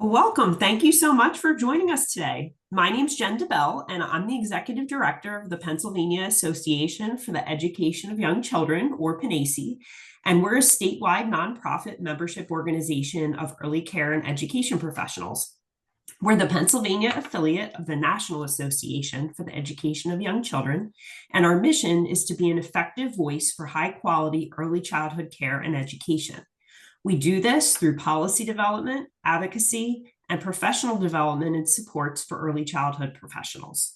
Welcome. Thank you so much for joining us today. My name is DeBell, and I'm the Executive Director of the Pennsylvania Association for the Education of Young Children, or PennAEYC, and we're a statewide nonprofit membership organization of early care and education professionals. We're the Pennsylvania affiliate of the National Association for the Education of Young Children, and our mission is to be an effective voice for high-quality early childhood care and education. We do this through policy development, advocacy, and professional development and supports for early childhood professionals.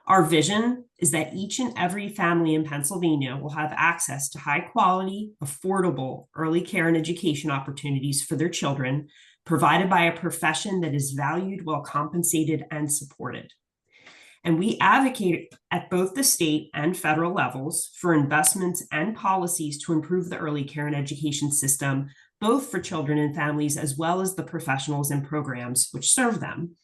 Our vision is that each and every family in Pennsylvania will have access to high quality, affordable early care and education opportunities for their children, provided by a profession that is valued, well compensated, and supported. And we advocate at both the state and federal levels for investments and policies to improve the early care and education system, both for children and families, as well as the professionals and programs which serve them.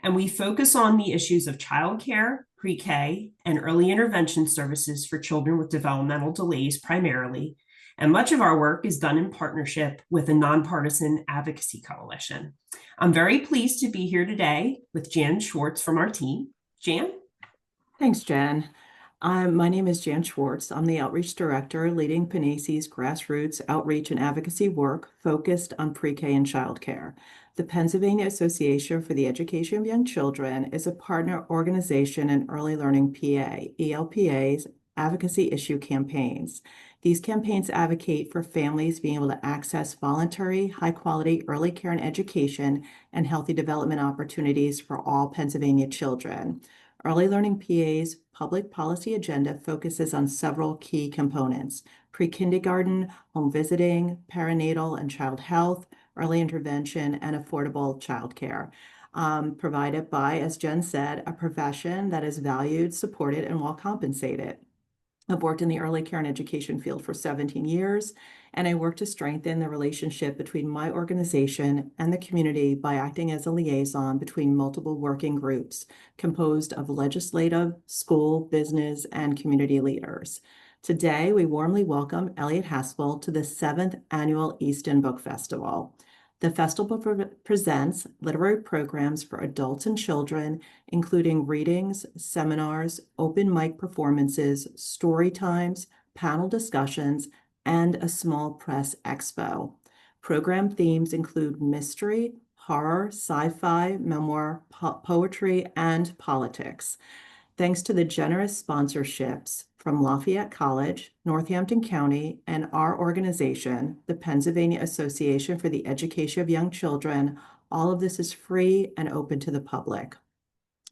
And we focus on the issues of childcare, pre-K, and early intervention services for children with developmental delays primarily. And much of our work is done in partnership with a nonpartisan advocacy coalition. I'm very pleased to be here today with Jan Schwartz from our team. Jan? Thanks, Jen. My name is Jan Schwartz. I'm the Outreach Director leading PennAEYC's grassroots outreach and advocacy work focused on pre-K and childcare. The Pennsylvania Association for the Education of Young Children is a partner organization in early learning PA, ELPA's advocacy issue campaigns. These campaigns advocate for families being able to access voluntary, high-quality early care and education and healthy development opportunities for all Pennsylvania children. Early Learning PA's public policy agenda focuses on several key components: pre-kindergarten, home visiting, perinatal and child health, early intervention, and affordable childcare, provided by, as Jen said, a profession that is valued, supported, and well compensated. I've worked in the early care and education field for 17 years, and I work to strengthen the relationship between my organization and the community by acting as a liaison between multiple working groups composed of legislative, school, business, and community leaders. Today, we warmly welcome Elliot Haspel to the 7th Annual Easton Book Festival. The festival presents literary programs for adults and children, including readings, seminars, open mic performances, story times, panel discussions, and a small press expo. Program themes include mystery, horror, sci-fi, memoir, poetry, and politics. Thanks to the generous sponsorships from Lafayette College, Northampton County, and our organization, the Pennsylvania Association for the Education of Young Children, all of this is free and open to the public.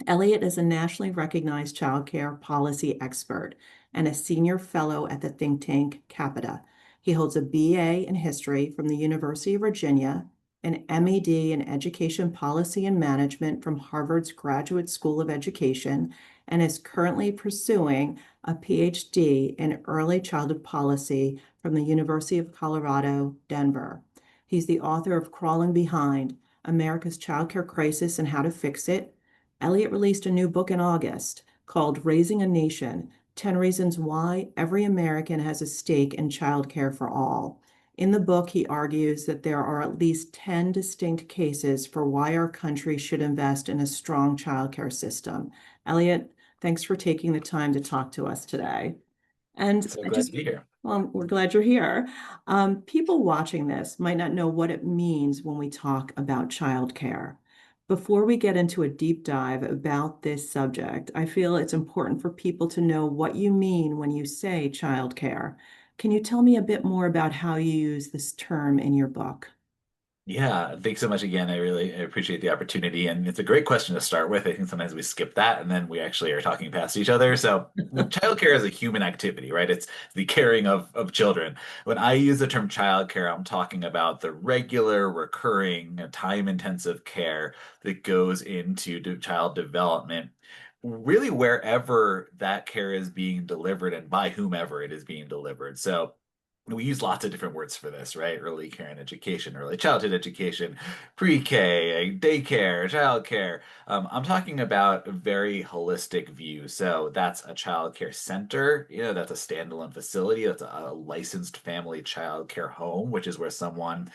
Elliot is a nationally recognized child care policy expert and a senior fellow at the think tank Capita. He holds a BA in history from the University of Virginia, an MED in Education Policy and Management from Harvard's Graduate School of Education, and is currently pursuing a PhD in Early Childhood Policy from the University of Colorado, Denver. He's the author of Crawling Behind: America's Childcare Crisis and How to Fix It. Elliot released a new book in August called Raising a Nation: 10 Reasons Why Every American Has a Stake in Childcare for All. In the book, he argues that there are at least 10 distinct cases for why our country should invest in a strong childcare system. Elliot, thanks for taking the time to talk to us today. And So glad to be here. Well, we're glad you're here. People watching this might not know what it means when we talk about childcare. Before we get into a deep dive about this subject, I feel it's important for people to know what you mean when you say childcare. Can you tell me a bit more about how you use this term in your book? Yeah, thanks so much again. I appreciate the opportunity. And it's a great question to start with. I think sometimes we skip that and then we actually are talking past each other. So childcare is a human activity, right? It's the caring of children. When I use the term childcare, I'm talking about the regular, recurring, time-intensive care that goes into child development, really wherever that care is being delivered and by whomever it is being delivered. So we use lots of different words for this, right? Early care and education, early childhood education, pre-K, daycare, childcare. I'm talking about a very holistic view. So that's a child care center, that's a standalone facility, that's a licensed family child care home, which is where someone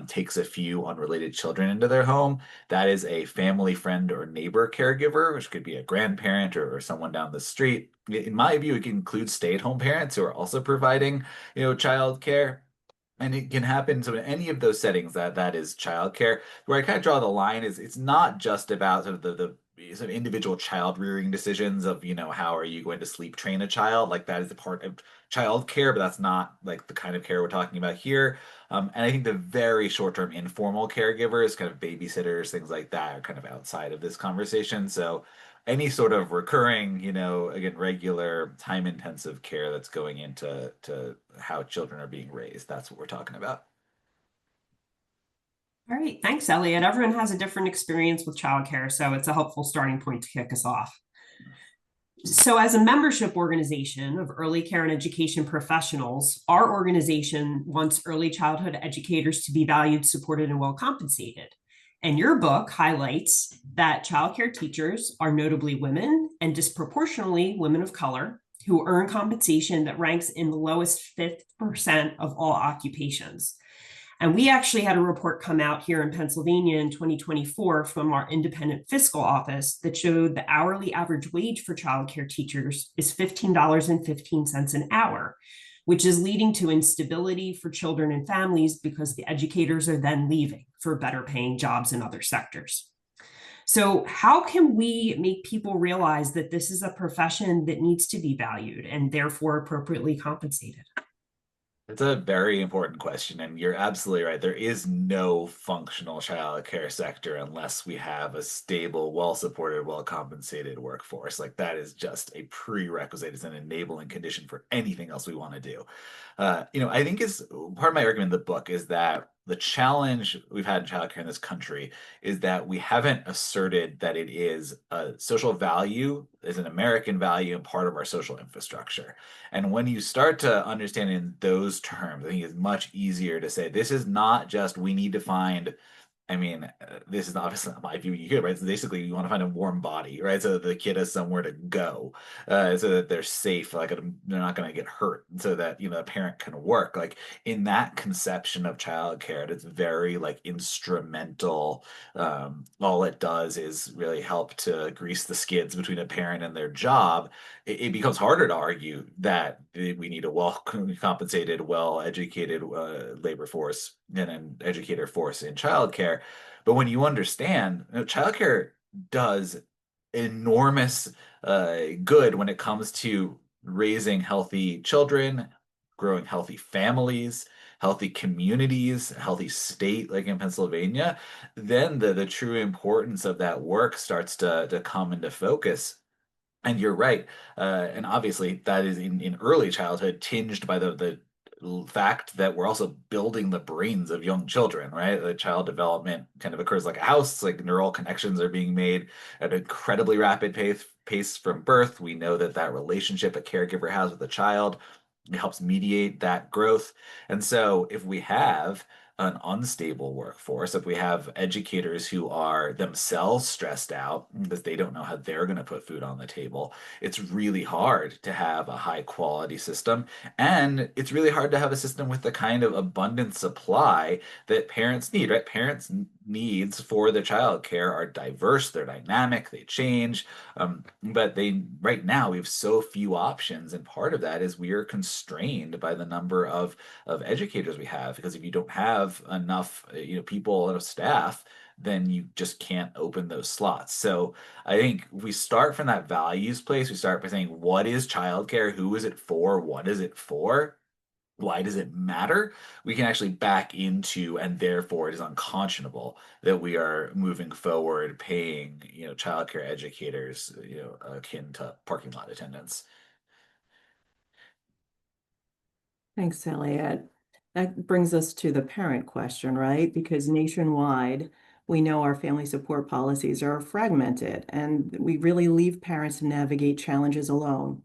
takes a few unrelated children into their home. That is a family friend or neighbor caregiver, which could be a grandparent or someone down the street. In my view, it can include stay-at-home parents who are also providing childcare. And it can happen. So in any of those settings, that is childcare. Where I kind of draw the line is it's not just about sort of the sort of individual child rearing decisions of, how are you going to sleep train a child? Like that is a part of childcare, but that's not like the kind of care we're talking about here. And I think the very short-term informal caregivers, kind of babysitters, things like that, are kind of outside of this conversation. So any sort of recurring, again, regular time-intensive care that's going into how children are being raised. That's what we're talking about. All right, thanks, Elliot. Everyone has a different experience with childcare, so it's a helpful starting point to kick us off. So as a membership organization of early care and education professionals, our organization wants early childhood educators to be valued, supported, and well compensated. And your book highlights that childcare teachers are notably women and disproportionately women of color who earn compensation that ranks in the lowest 5% of all occupations. And we actually had a report come out here in Pennsylvania in 2024 from our independent fiscal office that showed the hourly average wage for childcare teachers is $15.15 an hour, which is leading to instability for children and families because the educators are then leaving for better paying jobs in other sectors. So how can we make people realize that this is a profession that needs to be valued and therefore appropriately compensated? It's a very important question, and you're absolutely right. There is no functional childcare sector unless we have a stable, well-supported, well-compensated workforce. Like that is just a prerequisite, it's an enabling condition for anything else we want to do. I think is part of my argument in the book is that the challenge we've had in childcare in this country is that we haven't asserted that it is a social value, is an American value, and part of our social infrastructure. And when you start to understand in those terms, I think it's much easier to say this is not just we need to find. I mean, this is obviously not my view. You could, right? So basically, you want to find a warm body, right? So that the kid has somewhere to go, so that they're safe, like they're not going to get hurt, so that the parent can work. Like in that conception of childcare, it's very like instrumental. All it does is really help to grease the skids between a parent and their job. It becomes harder to argue that we need a well compensated, well educated labor force and an educator force in childcare. But when you understand, childcare does enormous good when it comes to raising healthy children, growing healthy families, healthy communities, healthy state like in Pennsylvania, then the true importance of that work starts to come into focus. And you're right. And obviously, that is in early childhood tinged by the fact that we're also building the brains of young children, right? The child development kind of occurs like a house, like neural connections are being made at an incredibly rapid pace from birth. We know that relationship a caregiver has with a child helps mediate that growth. And so if we have an unstable workforce, if we have educators who are themselves stressed out because they don't know how they're going to put food on the table, it's really hard to have a high quality system. And it's really hard to have a system with the kind of abundant supply that parents need, right? Parents' needs for the child care are diverse, they're dynamic, they change. But right now we have so few options. And part of that is we are constrained by the number of educators we have, because if you don't have enough people, enough staff, then you just can't open those slots. So I think we start from that values place. We start by saying, what is childcare? Who is it for? What is it for? Why does it matter? We can actually back into, and therefore it is unconscionable that we are moving forward paying childcare educators akin to parking lot attendants. Thanks, Elliot. That brings us to the parent question, right? Because nationwide, we know our family support policies are fragmented, and we really leave parents to navigate challenges alone,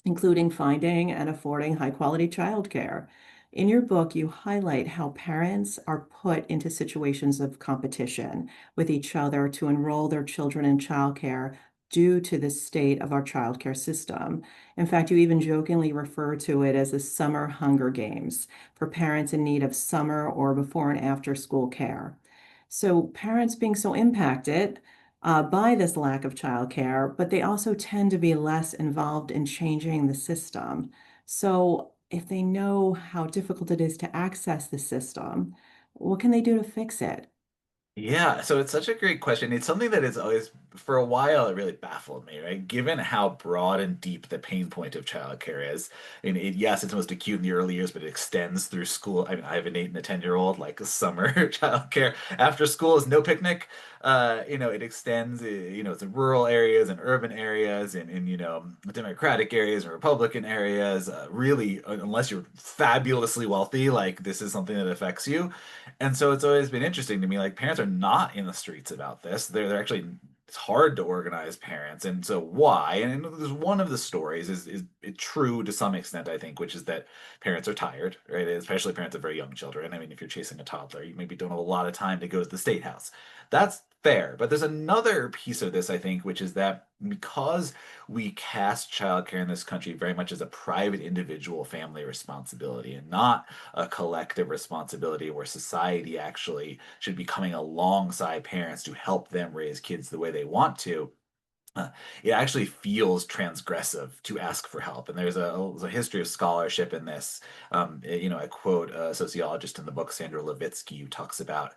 including finding and affording high-quality childcare. In your book, you highlight how parents are put into situations of competition with each other to enroll their children in childcare due to the state of our childcare system. In fact, you even jokingly refer to it as the summer Hunger Games for parents in need of summer or before and after school care. So, parents being so impacted by this lack of childcare, but they also tend to be less involved in changing the system. So, if they know how difficult it is to access the system, what can they do to fix it? Yeah, so it's such a great question. It's something that is always, for a while, it really baffled me, right? Given how broad and deep the pain point of childcare is, and yes, it's most acute in the early years, but it extends through school. I mean, I have an 8 and a 10-year-old, like summer childcare after school is no picnic. It extends, it's in rural areas and urban areas and in, Democratic areas and Republican areas. Really, unless you're fabulously wealthy, like this is something that affects you. And so it's always been interesting to me, like parents are not in the streets about this. They're actually it's hard to organize parents. And so why? And there's one of the stories is it true to some extent, I think, which is that parents are tired, right? Especially parents of very young children. I mean, if you're chasing a toddler, you maybe don't have a lot of time to go to the state house. That's fair. But there's another piece of this, I think, which is that because we cast childcare in this country very much as a private individual family responsibility and not a collective responsibility where society actually should be coming alongside parents to help them raise kids the way they want to. uh, it actually feels transgressive to ask for help. And there's a history of scholarship in this. I quote a sociologist in the book, Sandra Levitsky, who talks about,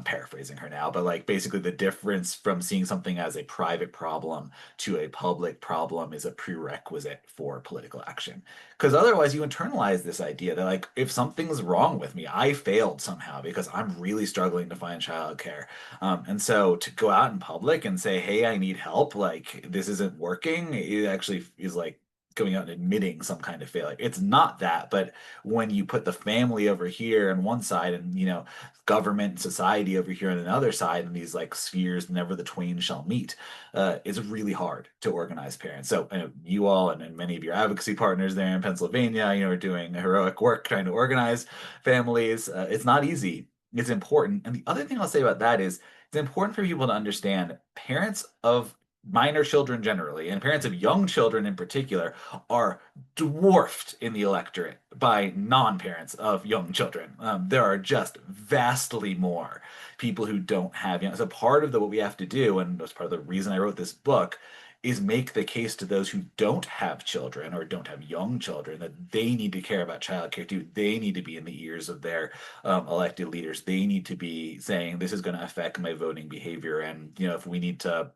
paraphrasing her now, but like basically the difference from seeing something as a private problem to a public problem is a prerequisite for political action. Because otherwise, you internalize this idea that like if something's wrong with me, I failed somehow because I'm really struggling to find childcare. And so to go out in public and say, hey, I need help, like this isn't working, it actually is like going out and admitting some kind of failure. It's not that, but when you put the family over here on one side and, government and society over here on another side, and these like spheres, never the twain shall meet, it's really hard to organize parents. So you all and many of your advocacy partners there in Pennsylvania, are doing heroic work trying to organize families. It's not easy. It's important. And the other thing I'll say about that is it's important for people to understand parents of minor children generally and parents of young children in particular are dwarfed in the electorate by non-parents of young children. There are just vastly more people who don't have young. So part of what we have to do, and that's part of the reason I wrote this book, is make the case to those who don't have children or don't have young children that they need to care about childcare too. They need to be in the ears of their elected leaders. They need to be saying this is going to affect my voting behavior, and if we need to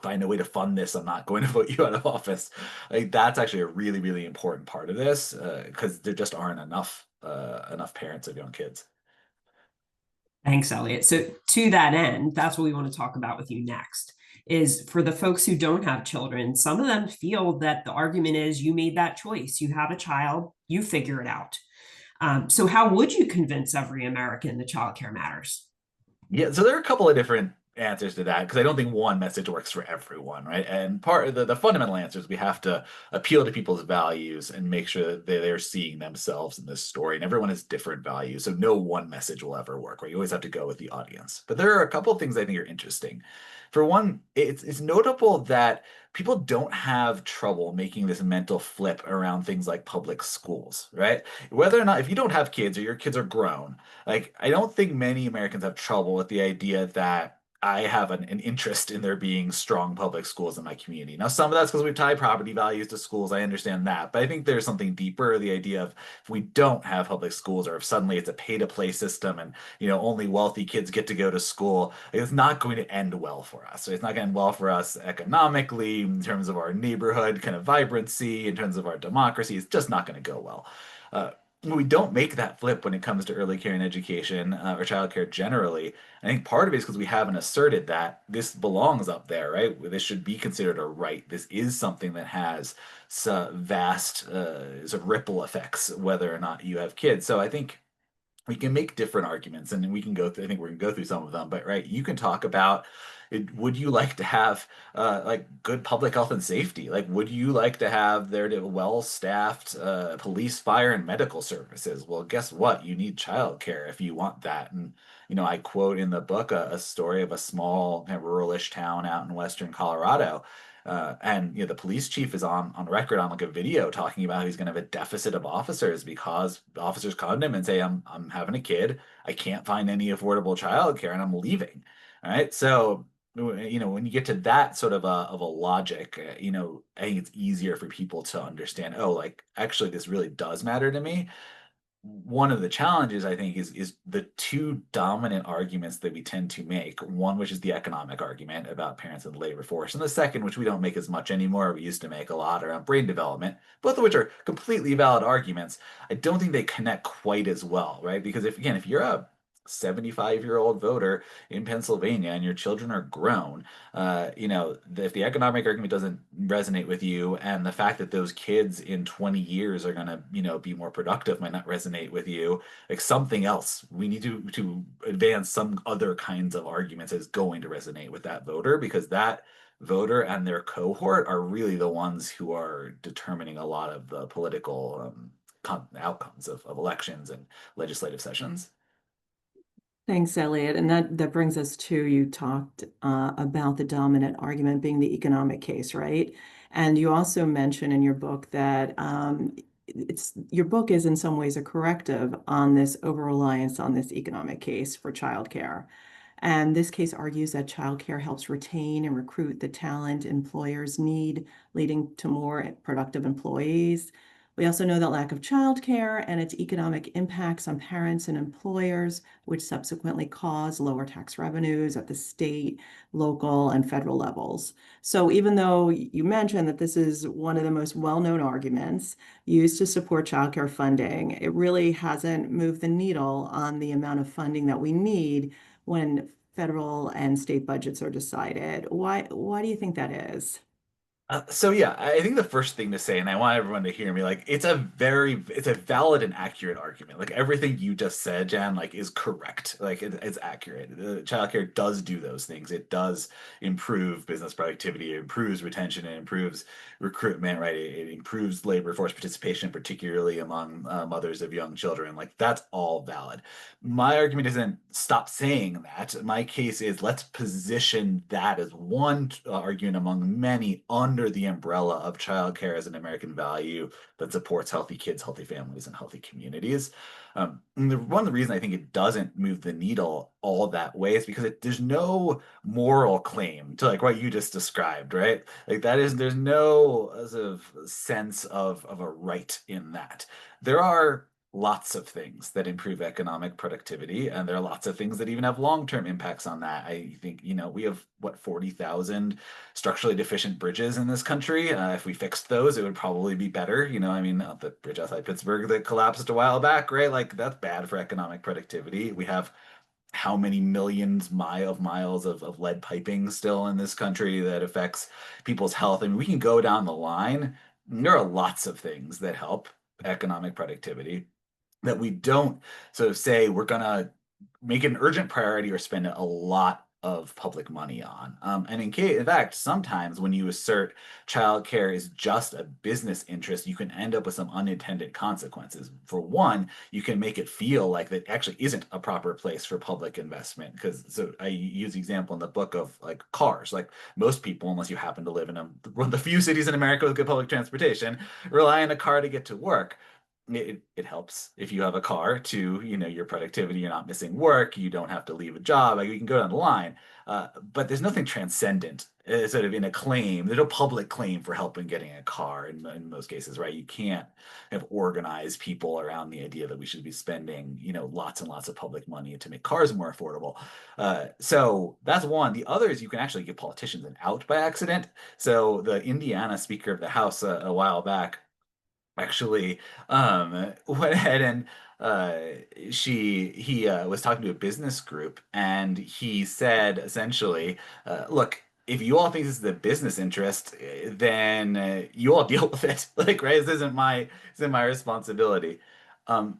find a way to fund this, I'm not going to vote you out of office. Like that's actually a really, really important part of this because there just aren't enough parents of young kids. Thanks, Elliot. So to that end, that's what we want to talk about with you next. Is for the folks who don't have children, some of them feel that the argument is you made that choice. You have a child, you figure it out. So how would you convince every American that childcare matters? Yeah, so there are a couple of different answers to that because I don't think one message works for everyone, right? And part of the fundamental answer is we have to appeal to people's values and make sure that they're seeing themselves in this story. And everyone has different values, so no one message will ever work, right? You always have to go with the audience. But there are a couple of things I think are interesting. For one, it's notable that people don't have trouble making this mental flip around things like public schools, right? Whether or not, if you don't have kids or your kids are grown, like, I don't think many Americans have trouble with the idea that I have an interest in there being strong public schools in my community. Now, some of that's because we tie property values to schools. I understand that. But I think there's something deeper, the idea of if we don't have public schools or if suddenly it's a pay-to-play system and, only wealthy kids get to go to school, it's not going to end well for us. So it's not going to end well for us economically, in terms of our neighborhood kind of vibrancy, in terms of our democracy. It's just not going to go well. We don't make that flip when it comes to early care and education or childcare generally. I think part of it is because we haven't asserted that this belongs up there, right? This should be considered a right. This is something that has vast sort of ripple effects, whether or not you have kids. So I think we can make different arguments and we can go through, I think we're gonna go through some of them, but right, you can talk about Would you like to have like good public health and safety? Like, would you like to have there to well-staffed police, fire, and medical services? Well, guess what? You need childcare if you want that. And I quote in the book a story of a small kind of ruralish town out in western Colorado. And the police chief is on record on like a video talking about how he's going to have a deficit of officers because officers come to him and say, I'm having a kid, I can't find any affordable childcare, and I'm leaving. All right, so when you get to that sort of a logic, I think it's easier for people to understand. Oh, like actually, this really does matter to me. One of the challenges I think is the two dominant arguments that we tend to make. One, which is the economic argument about parents and the labor force, and the second, which we don't make as much anymore, we used to make a lot around brain development, both of which are completely valid arguments. I don't think they connect quite as well, right? Because if you're a 75-year-old voter in Pennsylvania and your children are grown, if the economic argument doesn't resonate with you, and the fact that those kids in 20 years are going to, be more productive might not resonate with you, like something else, we need to advance some other kinds of arguments is going to resonate with that voter, because that voter and their cohort are really the ones who are determining a lot of the political outcomes of elections and legislative sessions. Thanks, Elliot. And that brings us to, you talked about the dominant argument being the economic case, right? And you also mention in your book that your book is in some ways a corrective on this over-reliance on this economic case for childcare. And this case argues that childcare helps retain and recruit the talent employers need, leading to more productive employees. We also know that lack of childcare and its economic impacts on parents and employers, which subsequently cause lower tax revenues at the state, local, and federal levels. So even though you mentioned that this is one of the most well-known arguments used to support childcare funding, it really hasn't moved the needle on the amount of funding that we need when federal and state budgets are decided. Why do you think that is? So yeah, I think the first thing to say, and I want everyone to hear me, like it's a valid and accurate argument. Like everything you just said, Jan, like is correct. Like it's accurate. Childcare does do those things. It does improve business productivity. It improves retention. It improves recruitment, right? It improves labor force participation, particularly among mothers of young children. Like that's all valid. My argument isn't stop saying that. My case is let's position that as one argument among many under the umbrella of childcare as an American value that supports healthy kids, healthy families, and healthy communities. One of the reasons I think it doesn't move the needle all that way is because there's no moral claim to like what you just described, right? Like there's no sort of sense of a right in that. There are lots of things that improve economic productivity, and there are lots of things that even have long-term impacts on that. I think, we have what, 40,000 structurally deficient bridges in this country. If we fixed those, it would probably be better. The bridge outside Pittsburgh that collapsed a while back, right? Like that's bad for economic productivity. We have how many millions of miles of lead piping still in this country that affects people's health. I mean, we can go down the line. There are lots of things that help economic productivity that we don't sort of say we're going to make it an urgent priority or spend a lot of public money on. And in fact, sometimes when you assert childcare is just a business interest, you can end up with some unintended consequences. For one, you can make it feel like that actually isn't a proper place for public investment. So I use the example in the book of like cars. Like most people, unless you happen to live in one of the few cities in America with good public transportation, rely on a car to get to work. It helps if you have a car to, your productivity, you're not missing work, you don't have to leave a job, like you can go down the line. But there's nothing transcendent sort of in a claim. There's no public claim for help in getting a car in most cases, right? You can't have organized people around the idea that we should be spending, lots and lots of public money to make cars more affordable. So that's one. The other is you can actually give politicians an out by accident. So the Indiana Speaker of the House a while back actually went ahead and he was talking to a business group, and he said essentially, look, if you all think this is the business interest, then you all deal with it. Like, right, this isn't my responsibility. um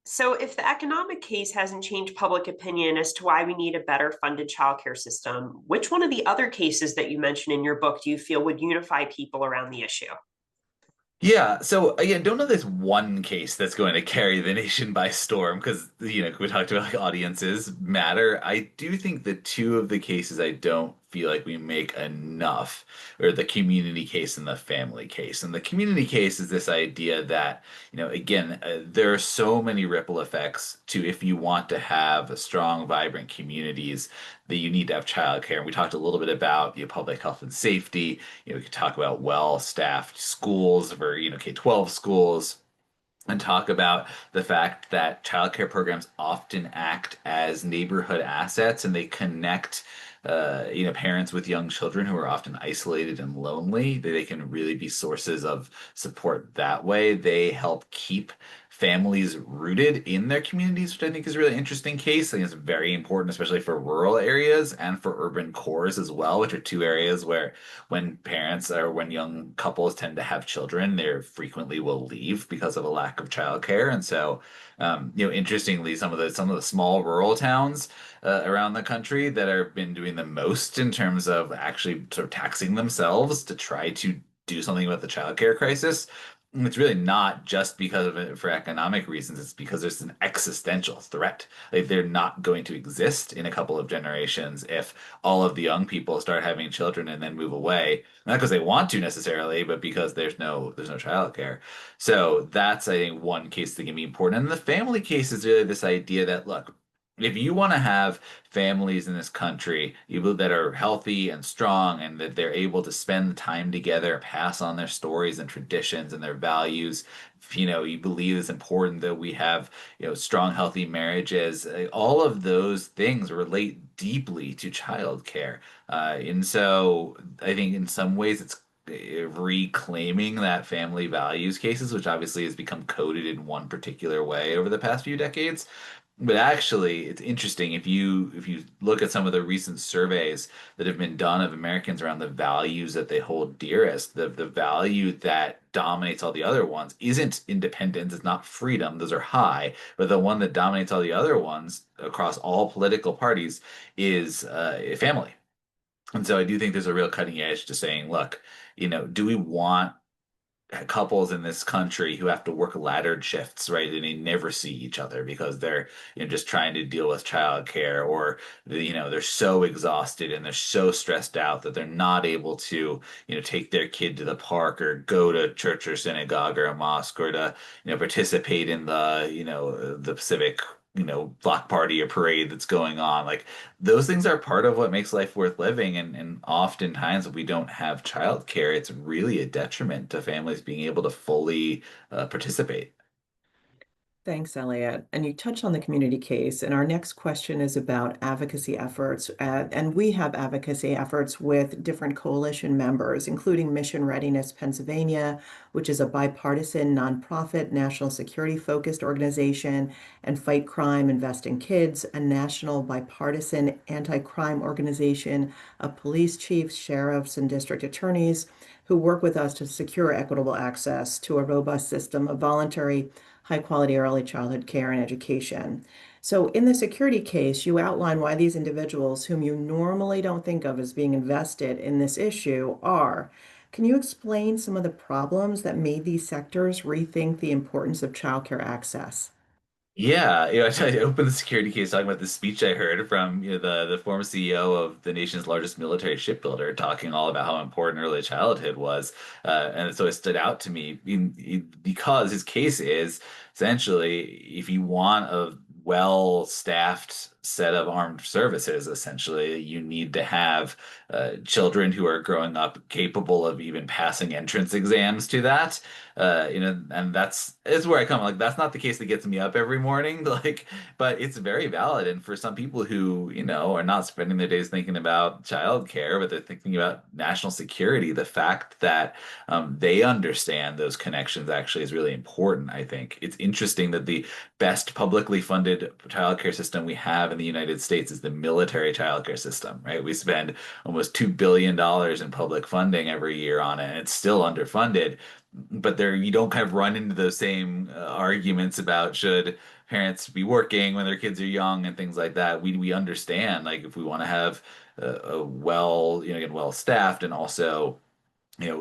So, if the economic case hasn't changed public opinion as to why we need a better funded childcare system, which one of the other cases that you mentioned in your book do you feel would unify people around the issue? Yeah, so again, don't know there's one case that's going to carry the nation by storm because we talked about like audiences matter. I do think the two of the cases I don't feel like we make enough or the community case and the family case. And the community case is this idea that, again, there are so many ripple effects to if you want to have strong, vibrant communities that you need to have childcare. And we talked a little bit about public health and safety. We could talk about well-staffed schools for, K-12 schools and talk about the fact that childcare programs often act as neighborhood assets and they connect parents with young children who are often isolated and lonely. They can really be sources of support that way. They help keep families rooted in their communities, which I think is a really interesting case. I think it's very important, especially for rural areas and for urban cores as well, which are two areas where when parents or when young couples tend to have children, they frequently will leave because of a lack of childcare. And so, interestingly, some of the small rural towns around the country that have been doing the most in terms of actually sort of taxing themselves to try to do something about the childcare crisis. And it's really not just because of it for economic reasons. It's because there's an existential threat. Like they're not going to exist in a couple of generations if all of the young people start having children and then move away. Not because they want to necessarily, but because there's no childcare. So that's I think one case that can be important. And the family case is really this idea that look, if you want to have families in this country, people that are healthy and strong and that they're able to spend time together, pass on their stories and traditions and their values, if, you believe it's important that we have, strong, healthy marriages, all of those things relate deeply to childcare. And so I think in some ways it's reclaiming that family values cases, which obviously has become coded in one particular way over the past few decades. But actually, it's interesting if you look at some of the recent surveys that have been done of Americans around the values that they hold dearest, the value that dominates all the other ones isn't independence, it's not freedom, those are high, but the one that dominates all the other ones across all political parties is family. And so I do think there's a real cutting edge to saying, look, do we want couples in this country who have to work laddered shifts, right? And they never see each other because they're, just trying to deal with childcare or, they're so exhausted and they're so stressed out that they're not able to, take their kid to the park or go to church or synagogue or a mosque or to, participate in the civic, block party or parade that's going on. Like those things are part of what makes life worth living. And oftentimes, if we don't have childcare, it's really a detriment to families being able to fully participate. Thanks, Elliot. And you touched on the community case, and our next question is about advocacy efforts. And we have advocacy efforts with different coalition members, including Mission Readiness Pennsylvania, which is a bipartisan nonprofit, national security focused organization, and Fight Crime, Invest in Kids, a national bipartisan anti-crime organization of police chiefs, sheriffs, and district attorneys who work with us to secure equitable access to a robust system of voluntary high-quality early childhood care and education. So in the security case, you outline why these individuals whom you normally don't think of as being invested in this issue are. Can you explain some of the problems that made these sectors rethink the importance of childcare access? Yeah, I opened the security case talking about the speech I heard from the former CEO of the nation's largest military shipbuilder, talking all about how important early childhood was, and so it stood out to me because his case is essentially if you want a well-staffed set of armed services, essentially you need to have children who are growing up capable of even passing entrance exams to that. And that's is where I come. Like that's not the case that gets me up every morning, like, but it's very valid. And for some people who, are not spending their days thinking about childcare, but they're thinking about national security, the fact that they understand those connections actually is really important, I think. It's interesting that the best publicly funded childcare system we have in the United States is the military childcare system, right? We spend almost $2 billion in public funding every year on it, and it's still underfunded. but there you don't kind of run into those same arguments about should parents be working when their kids are young and things like that. We understand like if we want to have a well, again, well staffed and also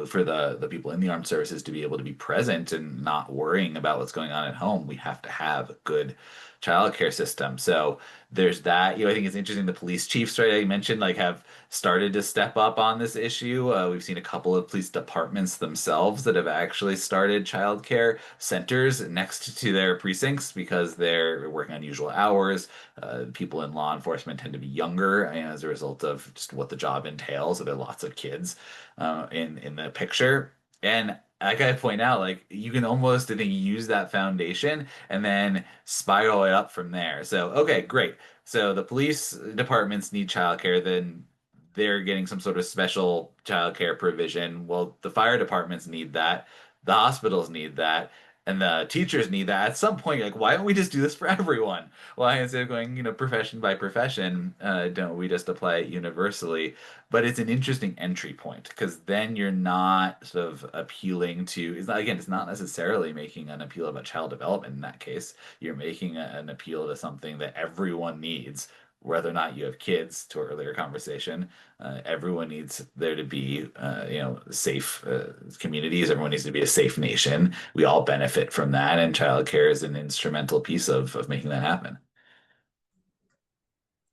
for the people in the armed services to be able to be present and not worrying about what's going on at home, we have to have a good childcare system. So there's that. I think it's interesting the police chiefs, right, I mentioned, like have started to step up on this issue. We've seen a couple of police departments themselves that have actually started childcare centers next to their precincts because they're working unusual hours. People in law enforcement tend to be younger as a result of just what the job entails. So there are lots of kids in the picture. And I gotta point out, like you can almost, I think, use that foundation and then spiral it up from there. So, okay, great. So the police departments need childcare, then they're getting some sort of special childcare provision. Well, the fire departments need that, the hospitals need that, and the teachers need that. At some point, like, why don't we just do this for everyone? Why instead of going, profession by profession, don't we just apply it universally? But it's an interesting entry point because then you're not sort of appealing to, it's not, again, it's not necessarily making an appeal about child development in that case. You're making an appeal to something that everyone needs, whether or not you have kids, to our earlier conversation. Everyone needs there to be, safe communities. Everyone needs to be a safe nation. We all benefit from that, and childcare is an instrumental piece of making that happen.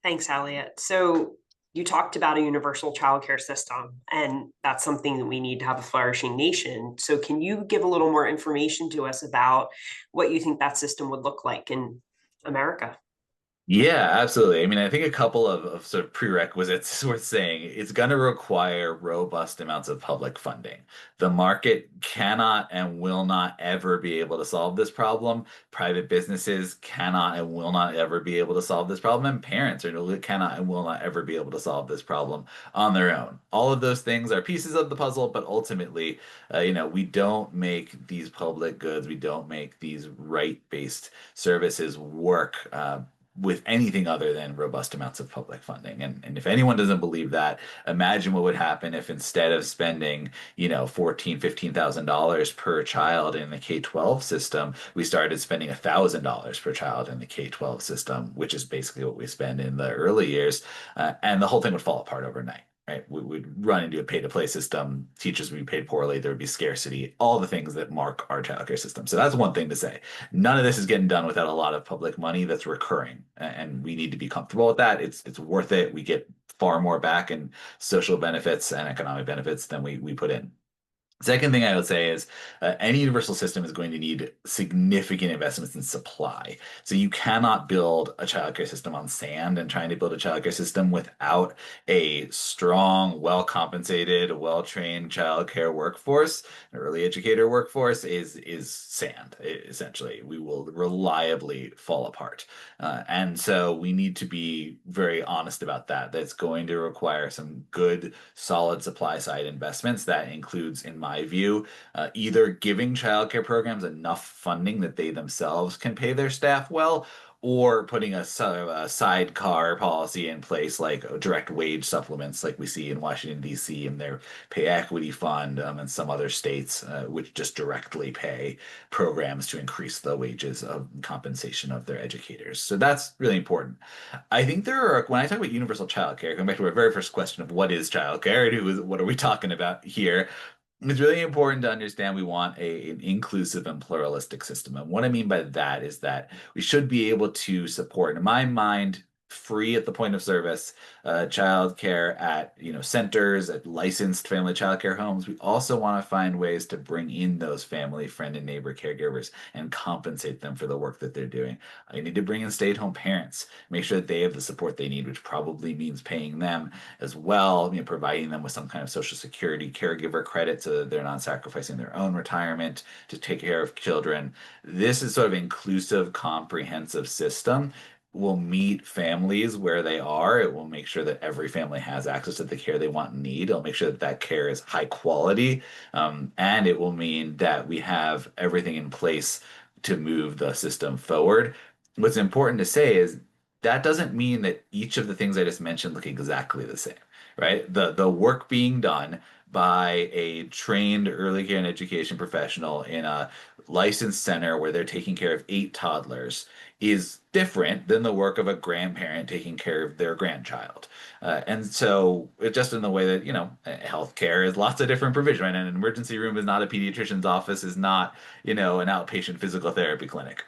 Thanks, Elliot. So you talked about a universal childcare system, and that's something that we need to have a flourishing nation. So can you give a little more information to us about what you think that system would look like in America? Yeah, absolutely. I mean, I think a couple of sort of prerequisites worth saying. It's going to require robust amounts of public funding. The market cannot and will not ever be able to solve this problem. Private businesses cannot and will not ever be able to solve this problem. And parents cannot and will not ever be able to solve this problem on their own. All of those things are pieces of the puzzle, but ultimately, we don't make these public goods, we don't make these right-based services work. With anything other than robust amounts of public funding. And if anyone doesn't believe that, imagine what would happen if instead of spending, $14,000, $15,000 per child in the K-12 system, we started spending $1,000 per child in the K-12 system, which is basically what we spend in the early years. And the whole thing would fall apart overnight. Right, we would run into a pay-to-play system. Teachers would be paid poorly. There would be scarcity. All the things that mark our childcare system. So that's one thing to say. None of this is getting done without a lot of public money that's recurring, and we need to be comfortable with that. It's worth it. We get far more back in social benefits and economic benefits than we put in. Second thing I would say is any universal system is going to need significant investments in supply. So you cannot build a childcare system on sand, and trying to build a childcare system without a strong, well-compensated, well-trained childcare workforce, an early educator workforce is sand, essentially. We will reliably fall apart. And so we need to be very honest about that. That's going to require some good, solid supply side investments. That includes, in my view, either giving childcare programs enough funding that they themselves can pay their staff well, or putting a sort of a sidecar policy in place like direct wage supplements like we see in Washington, D.C. and their pay equity fund and some other states which just directly pay programs to increase the wages of compensation of their educators. So that's really important. I think when I talk about universal childcare, going back to our very first question of what is childcare and what are we talking about here, it's really important to understand we want an inclusive and pluralistic system. And what I mean by that is that we should be able to support, in my mind, free at the point of service, childcare at centers, at licensed family childcare homes. We also want to find ways to bring in those family, friend, and neighbor caregivers and compensate them for the work that they're doing. I need to bring in stay-at-home parents, make sure that they have the support they need, which probably means paying them as well, providing them with some kind of Social Security caregiver credit so that they're not sacrificing their own retirement to take care of children. This is sort of inclusive, comprehensive system will meet families where they are. It will make sure that every family has access to the care they want and need. It'll make sure that that care is high quality. And it will mean that we have everything in place to move the system forward. What's important to say is that doesn't mean that each of the things I just mentioned look exactly the same. right? The work being done by a trained early care and education professional in a licensed center where they're taking care of 8 toddlers is different than the work of a grandparent taking care of their grandchild. And so, just in the way that, healthcare is lots of different provision, right? And an emergency room is not a pediatrician's office, is not, an outpatient physical therapy clinic.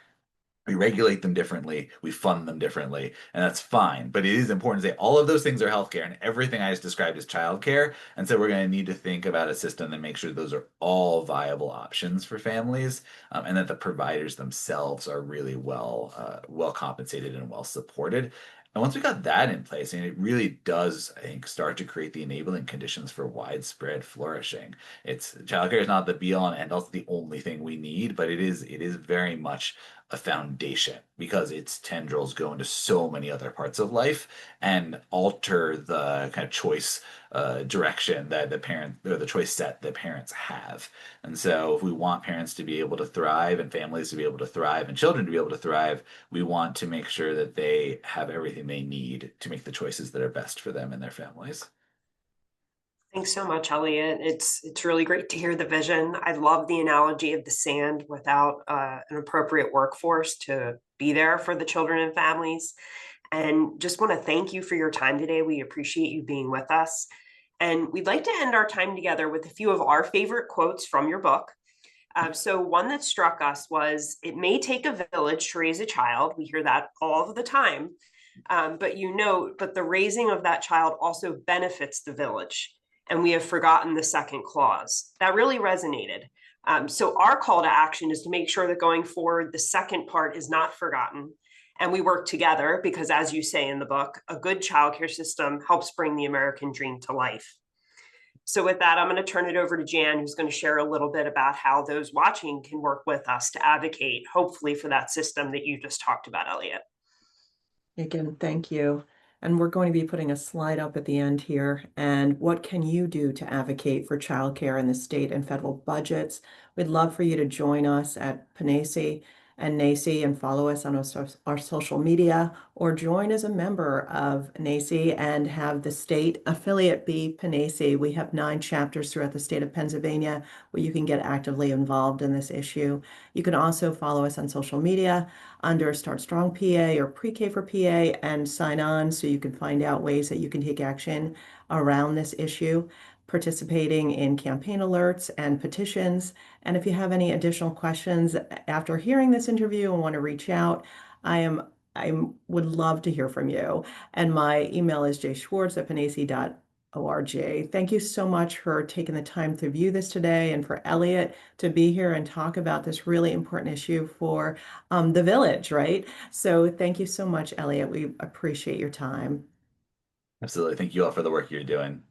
We regulate them differently, we fund them differently, and that's fine. But it is important to say all of those things are healthcare, and everything I just described is childcare. And so we're going to need to think about a system that makes sure those are all viable options for families, and that the providers themselves are really well compensated and well supported. And once we got that in place, and it really does, I think, start to create the enabling conditions for widespread flourishing. It's childcare is not the be all and end all, it's the only thing we need, but it is very much a foundation because its tendrils go into so many other parts of life and alter the kind of choice direction that the parent or the choice set that parents have. And so, if we want parents to be able to thrive and families to be able to thrive and children to be able to thrive, we want to make sure that they have everything they need to make the choices that are best for them and their families. Thanks so much, Elliot. It's really great to hear the vision. I love the analogy of the sand without an appropriate workforce to be there for the children and families. And just want to thank you for your time today. We appreciate you being with us. And we'd like to end our time together with a few of our favorite quotes from your book. So one that struck us was, "It may take a village to raise a child." We hear that all of the time. But the raising of that child also benefits the village. And we have forgotten the second clause. That really resonated. So our call to action is to make sure that going forward, the second part is not forgotten. And we work together because, as you say in the book, a good childcare system helps bring the American dream to life. So with that, I'm going to turn it over to Jan, who's going to share a little bit about how those watching can work with us to advocate, hopefully, for that system that you just talked about, Elliot. Again, thank you. And we're going to be putting a slide up at the end here. And what can you do to advocate for childcare in the state and federal budgets? We'd love for you to join us at PennAEYC and NAEYC and follow us on our social media, or join as a member of NAEYC and have the state affiliate be PennAEYC. We have 9 chapters throughout the state of Pennsylvania where you can get actively involved in this issue. You can also follow us on social media under Start Strong PA or Pre-K for PA and sign on so you can find out ways that you can take action around this issue, participating in campaign alerts and petitions. And if you have any additional questions after hearing this interview and want to reach out, I would love to hear from you. And my email is jschwartz@pennacey.org. Thank you so much for taking the time to view this today, and for Elliot to be here and talk about this really important issue for the village, right? So thank you so much, Elliot. We appreciate your time. Absolutely. Thank you all for the work you're doing.